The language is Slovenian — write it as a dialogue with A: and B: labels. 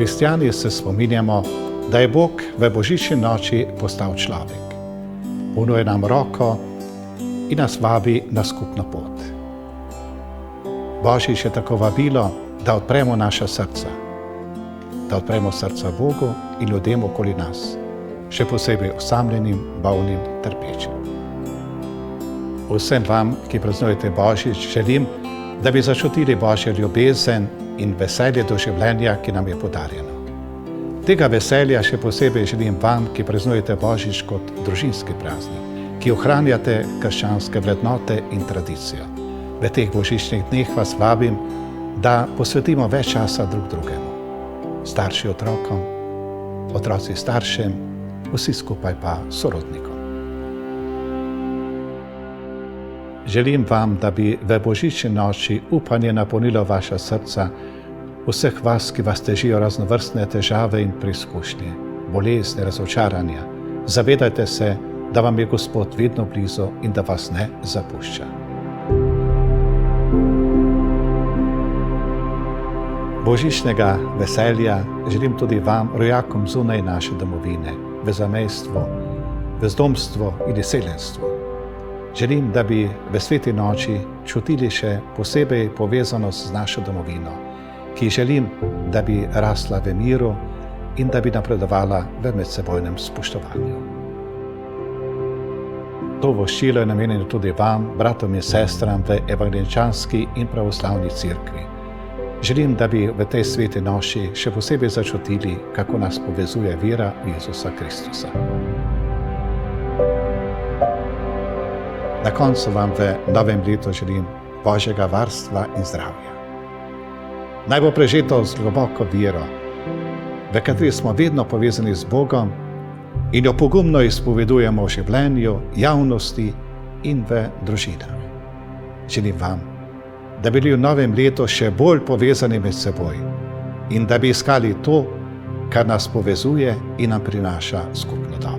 A: Kristjani se spominjamo, da je Bog v božični noči postal človek. Ponuje nam roko in nas vabi na skupno pot. Božič je tako vabilo, da odpremo naša srca. Da odpremo srca Bogu in ljudem okoli nas, še posebej osamljenim, bolnim, trpečim. Vsem vam, ki praznujete Božič, želim, da bi začutili Božjo ljubezen in veselje do življenja, ki nam je podarjeno. Tega veselja še posebej želim vam, ki praznujete Božič kot družinski praznik, ki ohranjate krščanske vrednote in tradicijo. V teh božičnih dneh vas vabim, da posvetimo več časa drug drugemu. Starši otrokom, otroci staršem, vsi skupaj pa sorodnikom. Želim vam, da bi v božični noči upanje napolnilo vaša srca, vseh vas, ki vas težijo raznovrstne težave in preizkušnje, bolezni, razočaranja. Zavedajte se, da vam je Gospod vedno blizu in da vas ne zapušča. Božičnega veselja želim tudi vam, rojakom zunaj naše domovine, v zamejstvu, brezdomstvu in izseljenstvu. Želim, da bi v sveti noči čutili še posebej povezanost z našo domovino, ki želim, da bi rasla v miru in da bi napredovala v medsebojnem spoštovanju. To voščilo je namenjeno tudi vam, bratom in sestram v evangeličanski in pravoslavni cerkvi. Želim, da bi v tej sveti noči še posebej začutili, kako nas povezuje vera v Jezusa Kristusa. Na koncu vam v novem letu želim Božjega varstva in zdravja. Naj bo prežeto z globoko vero, v kateri smo vedno povezani z Bogom in jo pogumno izpovedujemo v življenju, javnosti in v družinah. Želim vam, da bi bili v novem letu še bolj povezani med seboj in da bi iskali to, kar nas povezuje in nam prinaša skupno dobro.